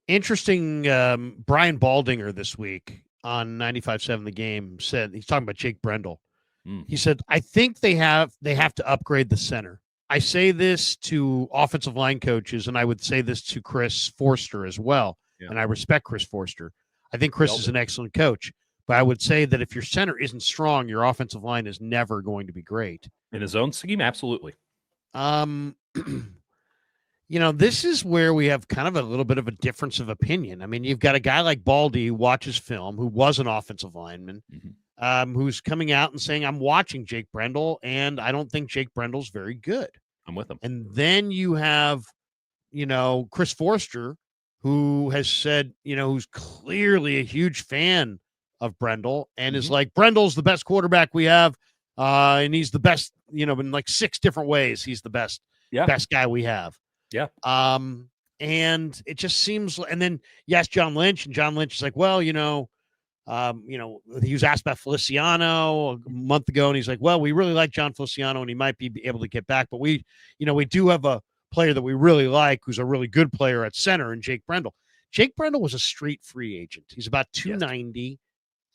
Interesting. Brian Baldinger this week on 95.7 The Game said, he's talking about Jake Brendle. He said, I think they have to upgrade the center. I say this to offensive line coaches, and I would say this to Chris Forster as well. Yeah. And I respect Chris Forster. I think Chris is an excellent coach. But I would say that if your center isn't strong, your offensive line is never going to be great. In his own scheme, absolutely. This is where we have kind of a little bit of a difference of opinion. I mean, you've got a guy like Baldy who watches film, who was an offensive lineman, who's coming out and saying, I'm watching Jake Brendle, and I don't think Jake Brendle's very good. I'm with him. And then you have, Chris Forster, who has said, who's clearly a huge fan of Brendle and is like, Brendle's the best quarterback we have. And he's the best, in like 6 different ways. He's the best guy we have. Yeah. And it just seems, and then you ask John Lynch, and John Lynch is like, well, he was asked about Feliciano a month ago, and he's like, well, we really like John Feliciano, and he might be able to get back, but we do have a player that we really like, who's a really good player at center, and Jake Brendle. Jake Brendle was a street free agent. He's about 290.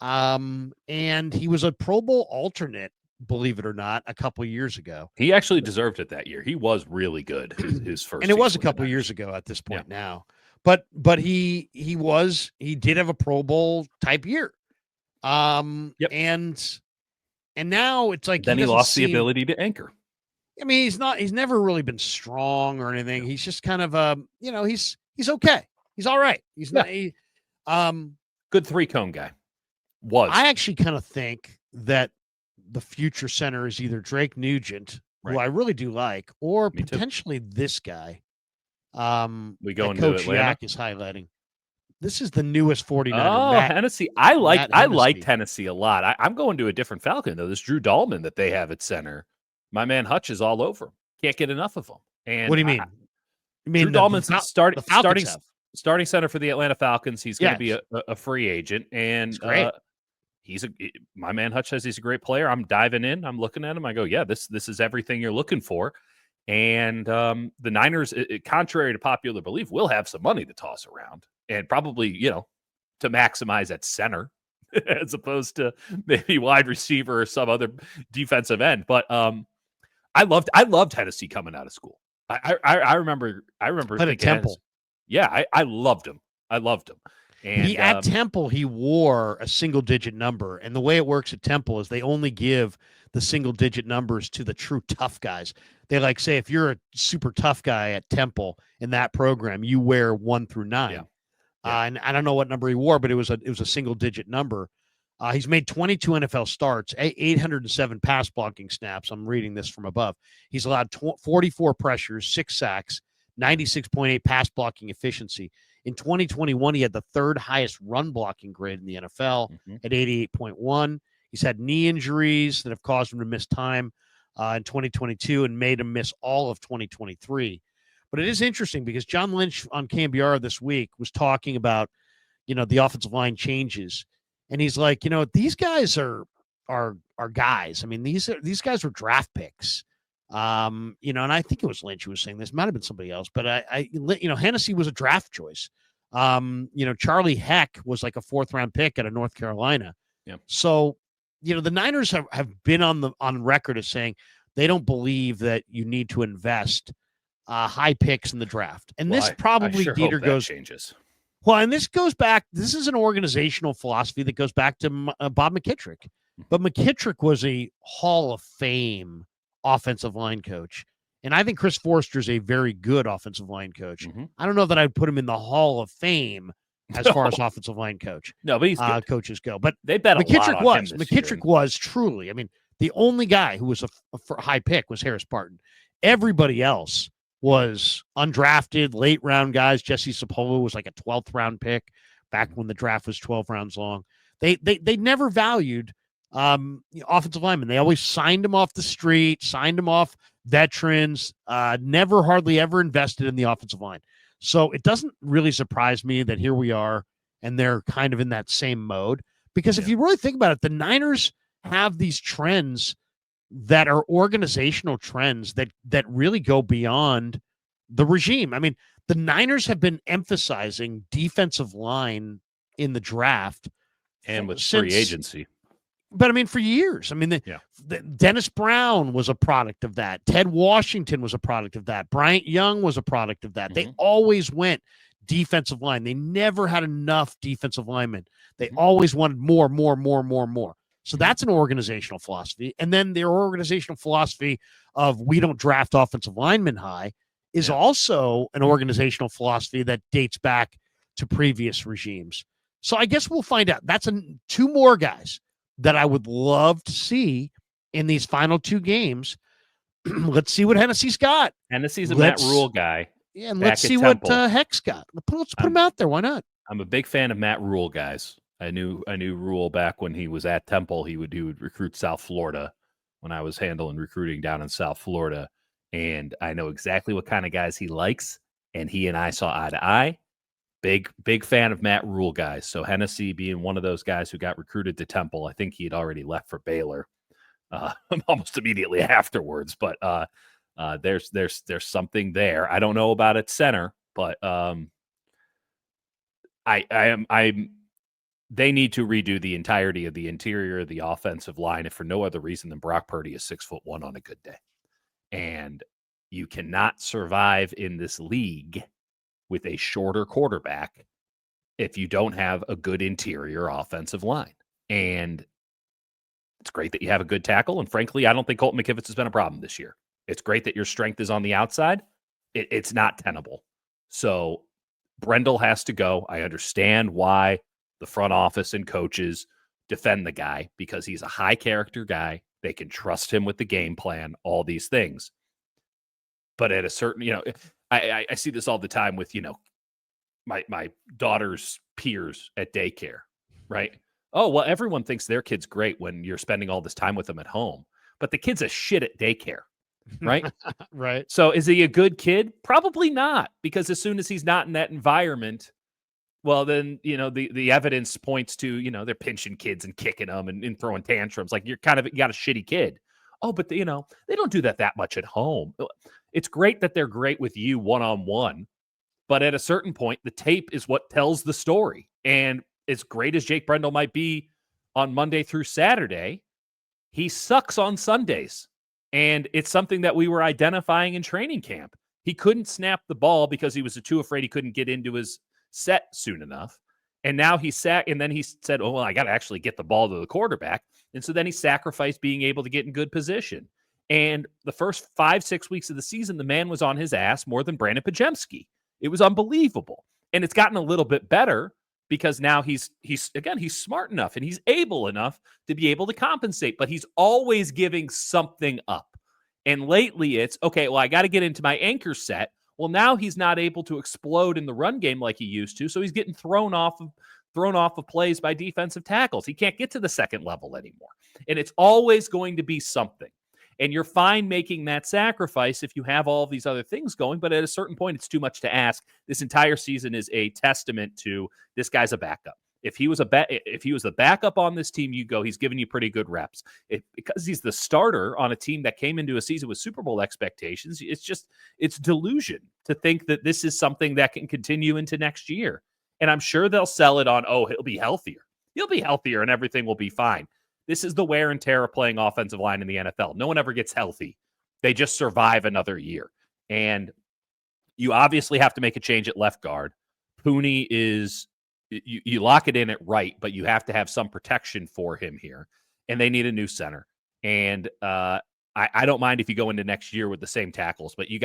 And he was a Pro Bowl alternate, believe it or not, a couple of years ago. He actually deserved it that year. He was really good his first. And it was a couple of years ago at this point now. But he did have a Pro Bowl type year. And now it's like then he lost the ability to anchor. I mean, he's never really been strong or anything. He's just kind of he's okay. He's all right. He's not good 3-cone guy. I actually kind of think that the future center is either Drake Nugent, who I really do like, or potentially this guy. We go into Coach Atlanta. Yak is highlighting. This is the newest 49er. Oh, Hennessy. I liked Hennessy a lot. I'm going to a different Falcon, though. This Drew Dahlman that they have at center. My man Hutch is all over him. Can't get enough of him. And what do you mean? Drew Dahlman's starting center for the Atlanta Falcons. He's going to be a free agent. And my man Hutch says he's a great player. I'm diving in. I'm looking at him. I go, yeah, this is everything you're looking for. And the Niners, contrary to popular belief, will have some money to toss around and probably, to maximize at center as opposed to maybe wide receiver or some other defensive end. But I loved Hennessy coming out of school. I remember at Temple. I loved him. And at Temple, he wore a single-digit number, and the way it works at Temple is they only give the single-digit numbers to the true tough guys. They say if you're a super tough guy at Temple in that program, you wear 1 through 9. And I don't know what number he wore, but it was a single-digit number. He's made 22 NFL starts, 807 pass blocking snaps. I'm reading this from above. He's allowed 44 pressures, 6 sacks, 96.8 pass blocking efficiency. In 2021, he had the 3rd highest run blocking grade in the NFL at 88.1. He's had knee injuries that have caused him to miss time in 2022 and made him miss all of 2023. But it is interesting because John Lynch on KMBR this week was talking about, the offensive line changes. And he's like, these guys are guys. I mean, these guys were draft picks. And I think it was Lynch who was saying this. Might have been somebody else, but Hennessy was a draft choice. Charlie Heck was like a 4th round pick out of North Carolina. Yeah. So, the Niners have been on record as saying they don't believe that you need to invest high picks in the draft. And this probably Dieter goes changes. Well, and this goes back. This is an organizational philosophy that goes back to Bob McKittrick. But McKittrick was a Hall of Fame offensive line coach. And I think Chris Forster is a very good offensive line coach. I don't know that I'd put him in the Hall of Fame as far as offensive line coach. No, but he's coaches go. But they bet McKittrick a lot on him McKittrick was truly. I mean, the only guy who was a high pick was Harris Barton. Everybody else was undrafted, late round guys. Jesse Sapolo was like a 12th round pick back when the draft was 12 rounds long. They never valued offensive linemen. They always signed them off the street, signed them off veterans, never hardly ever invested in the offensive line. So it doesn't really surprise me that here we are and they're kind of in that same mode. Because if you really think about it, the Niners have these trends that are organizational trends that really go beyond the regime. I mean, the Niners have been emphasizing defensive line in the draft and with free agency. But I mean, for years, I mean, the Dennis Brown was a product of that. Ted Washington was a product of that. Bryant Young was a product of that. Mm-hmm. They always went defensive line. They never had enough defensive linemen. They always wanted more. So that's an organizational philosophy. And then their organizational philosophy of we don't draft offensive linemen high is also an organizational philosophy that dates back to previous regimes. So I guess we'll find out. That's two more guys that I would love to see in these final two games. Let's see what Hennessy's got. Hennessy's a Matt Rule guy. Yeah, and let's see what Heck's got. Let's put him out there. Why not? I'm a big fan of Matt Rule guys. I knew Rule back when he was at Temple. He would recruit South Florida when I was handling recruiting down in South Florida. And I know exactly what kind of guys he likes. And he and I saw eye to eye. Big fan of Matt Rule guys. So Hennessy being one of those guys who got recruited to Temple. I think he had already left for Baylor almost immediately afterwards. But there's something there. I don't know about at center, but they need to redo the entirety of the interior of the offensive line, if for no other reason than Brock Purdy is 6'1" on a good day. And you cannot survive in this league with a shorter quarterback if you don't have a good interior offensive line. And it's great that you have a good tackle. And frankly, I don't think Colton McKivitz has been a problem this year. It's great that your strength is on the outside. It's not tenable. So Brendle has to go. I understand why the front office and coaches defend the guy, because he's a high character guy. They can trust him with the game plan, all these things. But at a certain, I see this all the time with, my daughter's peers at daycare, right? Oh, well, everyone thinks their kid's great when you're spending all this time with them at home, but the kid's a shit at daycare, right? Right. So is he a good kid? Probably not, because as soon as he's not in that environment, well, then, the evidence points to, they're pinching kids and kicking them and throwing tantrums. Like you got a shitty kid. Oh, but they don't do that much at home. It's great that they're great with you one-on-one, but at a certain point, the tape is what tells the story. And as great as Jake Brendle might be on Monday through Saturday, he sucks on Sundays. And it's something that we were identifying in training camp. He couldn't snap the ball because he was too afraid he couldn't get into his set soon enough. And now he sat, and then he said, oh, well, I got to actually get the ball to the quarterback. And so then he sacrificed being able to get in good position. And the first 5-6 weeks of the season, the man was on his ass more than Brandon Pajemski. It was unbelievable. And it's gotten a little bit better because now he's smart enough and he's able enough to be able to compensate, but he's always giving something up. And lately it's, okay, well, I got to get into my anchor set. Well, now he's not able to explode in the run game like he used to, so he's getting thrown off of plays by defensive tackles. He can't get to the second level anymore. And it's always going to be something. And you're fine making that sacrifice if you have all of these other things going, but at a certain point, it's too much to ask. This entire season is a testament to this guy's a backup. If he was the backup on this team, you go, he's giving you pretty good reps. Because he's the starter on a team that came into a season with Super Bowl expectations, it's delusion to think that this is something that can continue into next year. And I'm sure they'll sell it on, oh, he'll be healthier. He'll be healthier and everything will be fine. This is the wear and tear of playing offensive line in the NFL. No one ever gets healthy. They just survive another year. And you obviously have to make a change at left guard. Pooney is... You lock it in at right, but you have to have some protection for him here. And they need a new center. And I don't mind if you go into next year with the same tackles, but you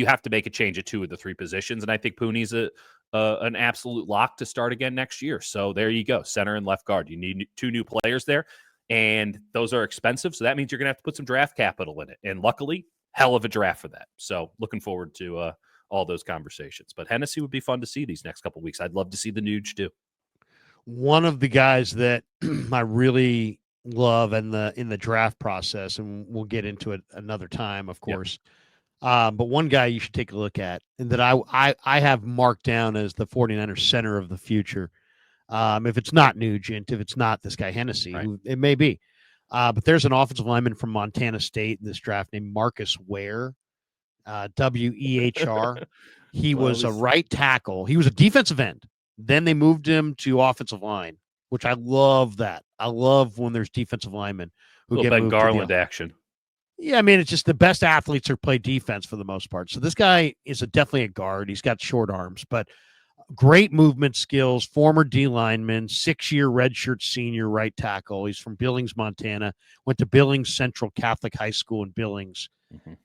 have to make a change at 2 of the 3 positions. And I think Pooney's an absolute lock to start again next year. So there you go, center and left guard. You need 2 new players there, and those are expensive. So that means you're going to have to put some draft capital in it. And luckily, hell of a draft for that. So looking forward to all those conversations. But Hennessy would be fun to see these next couple of weeks. I'd love to see the Nuge too. One of the guys that I really love in the draft process, and we'll get into it another time, of course. Yep. But one guy you should take a look at, and that I have marked down as the 49ers center of the future. If it's not Nugent, if it's not this guy Hennessy, right, who it may be. But there's an offensive lineman from Montana State in this draft named Marcus Wehr. Wehr. He was a right tackle. He was a defensive end. Then they moved him to offensive line, which I love that. I love when there's defensive linemen who get moved Garland action. Yeah, I mean, it's just the best athletes are play defense for the most part. So this guy is definitely a guard. He's got short arms, but great movement skills, former D lineman, 6-year redshirt senior right tackle. He's from Billings, Montana, went to Billings Central Catholic High School in Billings.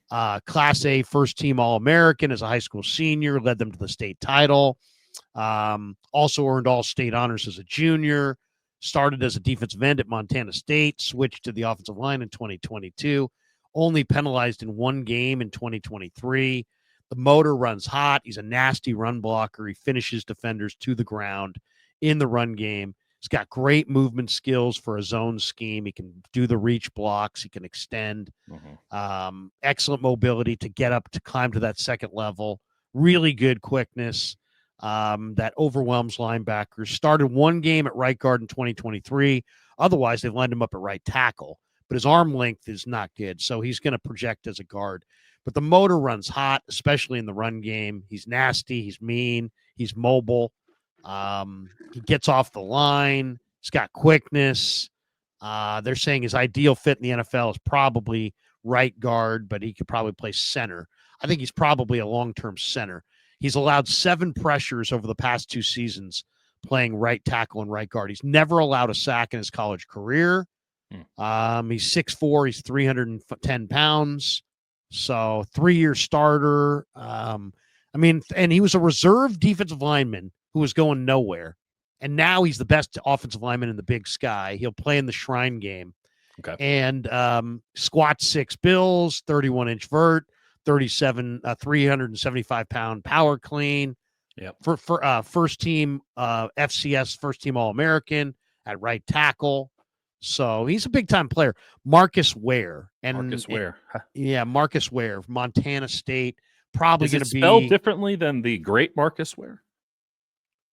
Class A first team All-American as a high school senior, led them to the state title. Also earned all state honors as a junior, started as a defensive end at Montana State, switched to the offensive line in 2022, only penalized in one game in 2023. The motor runs hot. He's a nasty run blocker. He finishes defenders to the ground in the run game. He's got great movement skills for a zone scheme. He can do the reach blocks. He can extend. Excellent mobility to get up, to climb to that second level. Really good quickness that overwhelms linebackers. Started one game at right guard in 2023. Otherwise, they've lined him up at right tackle. But his arm length is not good, so he's going to project as a guard. But the motor runs hot, especially in the run game. He's nasty. He's mean. He's mobile. He gets off the line. He's got quickness. They're saying his ideal fit in the NFL is probably right guard, but he could probably play center. I think he's probably a long-term center. He's allowed 7 pressures over the past 2 seasons playing right tackle and right guard. He's never allowed a sack in his college career. He's 6'4". He's 310 pounds. So 3-year starter. And he was a reserve defensive lineman who was going nowhere. And now he's the best offensive lineman in the Big Sky. He'll play in the Shrine game. Okay. And squat 6 bills, 31-inch vert, 375-pound power clean. Yep. For first team FCS, first team All-American at right tackle. So he's a big-time player. Marcus Wehr. Marcus Wehr. Marcus Wehr, Montana State. Probably going to be spelled differently than the great Marcus Wehr.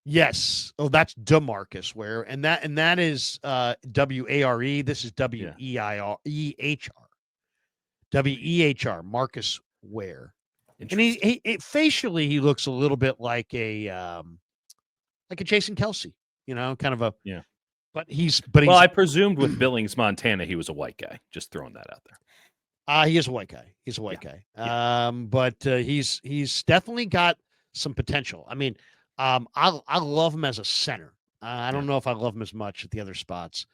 Yes. Oh, that's DeMarcus Wehr, and that is W-A-R-E. This is W-E-I-R-E-H-R. W-E-H-R. Marcus Wehr. And he facially he looks a little bit like a Jason Kelsey, kind of a But he's I presumed with Billings, Montana, he was a white guy. Just throwing that out there. He is a white guy. He's a white guy. But he's definitely got some potential. I mean, I love him as a center. I don't know if I love him as much at the other spots.